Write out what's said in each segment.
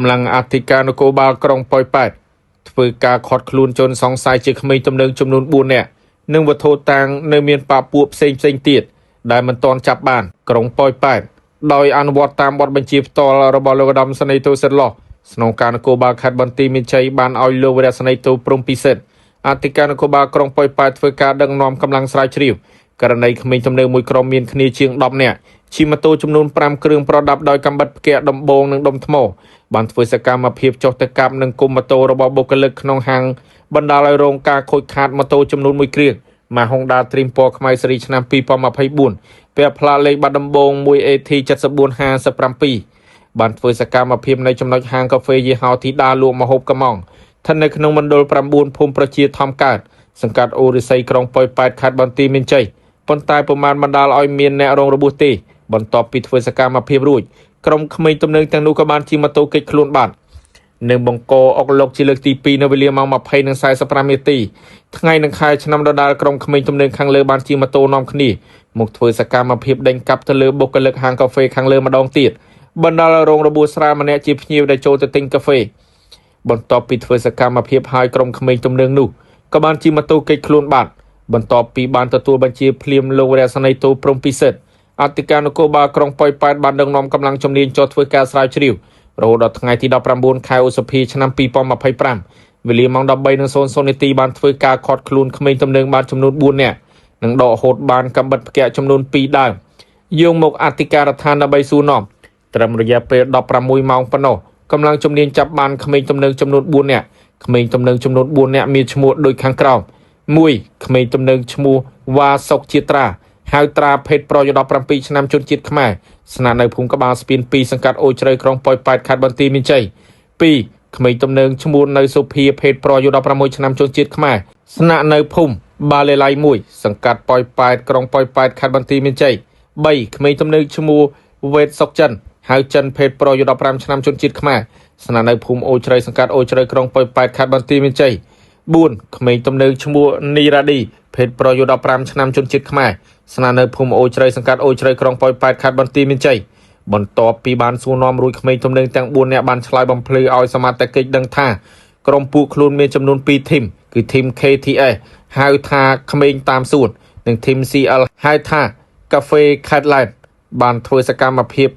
ำลังอธิการนโกบาลกรองปอยแปดធ្វើការខត់ខ្លួនជនសង្ស័យជាក្មេងទំនើងចំនួន4នាក់និងវត្ថុតាងនៅមានប៉ាពួកផ្សេងទៀតដែលមិនទាន់ចាប់បានក្រុងប៉ោយប៉ែតដោយអនុវត្តតាមបទបញ្ជាផ្ទាល់របស់លោកឧត្តមសេនីយ៍ទូសិតឡោះស្នងការនគរបាលខេត្តបន្ទាយមានជ័យបានឲ្យលោកវរសេនីយ៍ទូព្រំពិសិដ្ឋអធិការនគរបាលក្រុងប៉ោយប៉ែតធ្វើការដឹកនាំកម្លាំងស្រាវជ្រាវករណីក្មេងទំនើងមួយក្រុមមានគ្នាជាង10នាក់ជិះម៉ូតូចំនួន5គ្រឿងប្រដាប់ដោយកាំបិតផ្គាក់ដំបងនិងដុំថ្មបានធ្វើសកម្មភាពចុះទៅកាប់នឹងគុំម៉ូតូរបស់បុគ្គលិកក្នុងហាងបណ្ដាលឲ្យរងការខូចខាតម៉ូតូចំនួន1គ្រឿងម៉ាក Honda Dream ពណ៌ខ្មៅស៊េរីឆ្នាំ2024ពាក់ផ្លាកលេខបាត់ដំបង 1AT 7457បានធ្វើសកម្មភាពនៅចំណុចហាងកាហ្វេយីហោធីតាលក់ម្ហូបកំងស្ថិតនៅក្នុងមណ្ឌល9ភូមិប្រជាធម្មកើតសង្កាត់អូរិស័យក្រុងប៉ោយប៉ែតខេត្តបន្ទាយមានជ័យប៉ុន្តែពុំបានបណ្ដាលឲ្យមានអ្នករងរបួសទេបន្ទាប់ពីធ្វើសកម្មភាពរួចក្រុមក្មេងទំនើងទាំងនោះក៏បានជិះម៉ូតូគេចខ្លួនបាននឹងបង្កអុកឡុកជាលើកទី2នៅវេលាម៉ោង 20:45 នាទីថ្ងៃនឹងខែឆ្នាំដដែលក្រុមក្មេងទំនើងខាងលើបានជិះម៉ូតូនាំគ្នាមកធ្វើសកម្មភាពដេញកាប់ទៅលើបុគ្គលិកហាងកាហ្វេខាងលើម្ដងទៀតបណ្ដាលឲ្យរងរបួសស្រាលម្នាក់ជាភ្ញៀវដែលចូលទៅទិញកាហ្វេបន្ទាប់ពីធ្វើសកម្មភាពហើយក្រុមក្មេងទំនើងនោះក៏បានជិះម៉ូតូគេចខ្លួនបានបន្ទាប់ពីបានទទួលបញ្ជាភ្លាមលោករស្នីយ៍ទូព្រំពិសិដ្ឋអធិការនគរបាលក្រុងប៉ោយប៉ែតបានដឹកនាំកម្លាំងជំនាញចុះធ្វើការស្រាវជ្រាវរហូតដល់ថ្ងៃទី19ខែឧសភាឆ្នាំ2025វេលាម៉ោង 13:00 នាទីបានធ្វើការខត់ខ្លួនក្មេងទំនើងបានចំនួន4នាក់និងដកហូតបានកាំបិតផ្គាក់ចំនួន2ដើមយកមកអធិការដ្ឋានដើម្បីសួរនាំត្រឹមរយៈពេល16ម៉ោងប៉ុណ្ណោះកម្លាំងជំនាញចាប់បានក្មេងទំនើងចំនួន4នាក់ក្មេងទំនើងចំនួន4នាក់មានឈ្មោះដូចខាងក្រោម1ក្មេងទំនើងឈ្មោះវ៉ាសុកជាត្រាហៅត្រាភេទប្រុស17ឆ្នាំជនជាតិខ្មែរស្នាក់នៅភូមិក្បាលស្ពាន2សង្កាត់អូជ្រៅក្រុងប៉ោយប៉ែតខេត្តបន្ទាយមានជ័យ2ក្មេងទំនើងឈ្មោះនៅសុភាភេទប្រុស16ឆ្នាំជនជាតិខ្មែរស្នាក់នៅភូមិបាលេឡៃ1សង្កាត់ប៉ោយប៉ែតក្រុងប៉ោយប៉ែតខេត្តបន្ទាយមានជ័យ3ក្មេងទំនើងឈ្មោះវេតសុកចិនហៅចិនភេទប្រុស15ឆ្នាំជនជាតិខ្មែរស្នាក់នៅភូមិអូជ្រៅសង្កាត់អូជ្រៅក្រុងប៉ោយប៉ែតខេត្តបន្ទាយមានជ័យ4ក្មេងទំនើងឈ្មោះនីរ៉ាឌីភេទប្រុស15ឆ្នាំជនជាតិខ្មែរស្នាក់នៅភូមិអូជ្រៅសង្កាត់អូជ្រៅក្រុងប៉ោយប៉ែតខេត្តបន្ទាយមានជ័យបន្ទាប់ពីបានសួរនាំរួចក្មេងទំនើងទាំង4នាក់បានឆ្លើយបំភ្លឺឲ្យសមត្ថកិច្ចដឹងថាក្រុមពួកខ្លួនមានចំនួន2ធីមគឺធីម KTS ហៅថាក្មេងតាមសួននិងធីម CL ហៅថាកាហ្វេខេត្តឡែតបានធ្វើសកម្មភាព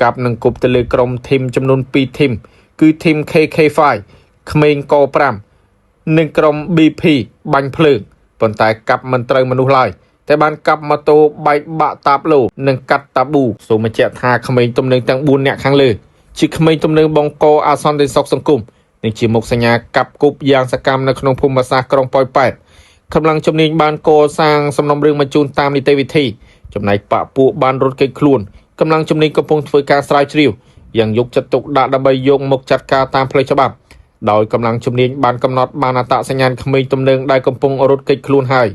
កាប់និងគប់ទៅលើក្រុមធីមចំនួន2ធីមគឺធីម KK5 ក្មេងក5និងក្រុម BP បាញ់ភ្លើងប៉ុន្តែកាប់មិនត្រូវមនុស្សឡើយតែបានកាប់ម៉ូតូបែកបាក់តាបឡូនិងកាត់តាប៊ូសូមបញ្ជាក់ថាក្មេងទំនើងទាំង4នាក់ខាងលើជាក្មេងទំនើងបង្កអាសន្ននៃសុខសង្គមនិងជាមុខសញ្ញាកាប់គប់យ៉ាងសកម្មនៅក្នុងភូមិសាស្ត្រក្រុងប៉ោយប៉ែតកម្លាំងជំនាញបានកសាងសំណុំរឿងបញ្ជូនតាមនីតិវិធីចំណែកបកពួកបានរត់គេចខ្លួនកម្លាំងជំនាញកំពុងធ្វើការស្រាវជ្រាវយ៉ាងយកចិត្តទុកដាក់ដើម្បីយកមកចាត់ការតាមផ្លូវច្បាប់ដោយកម្លាំងជំនាញបានកំណត់បានអត្តសញ្ញាណក្មេងទំនើងដែលកំពុងរត់គេចខ្លួនហើយ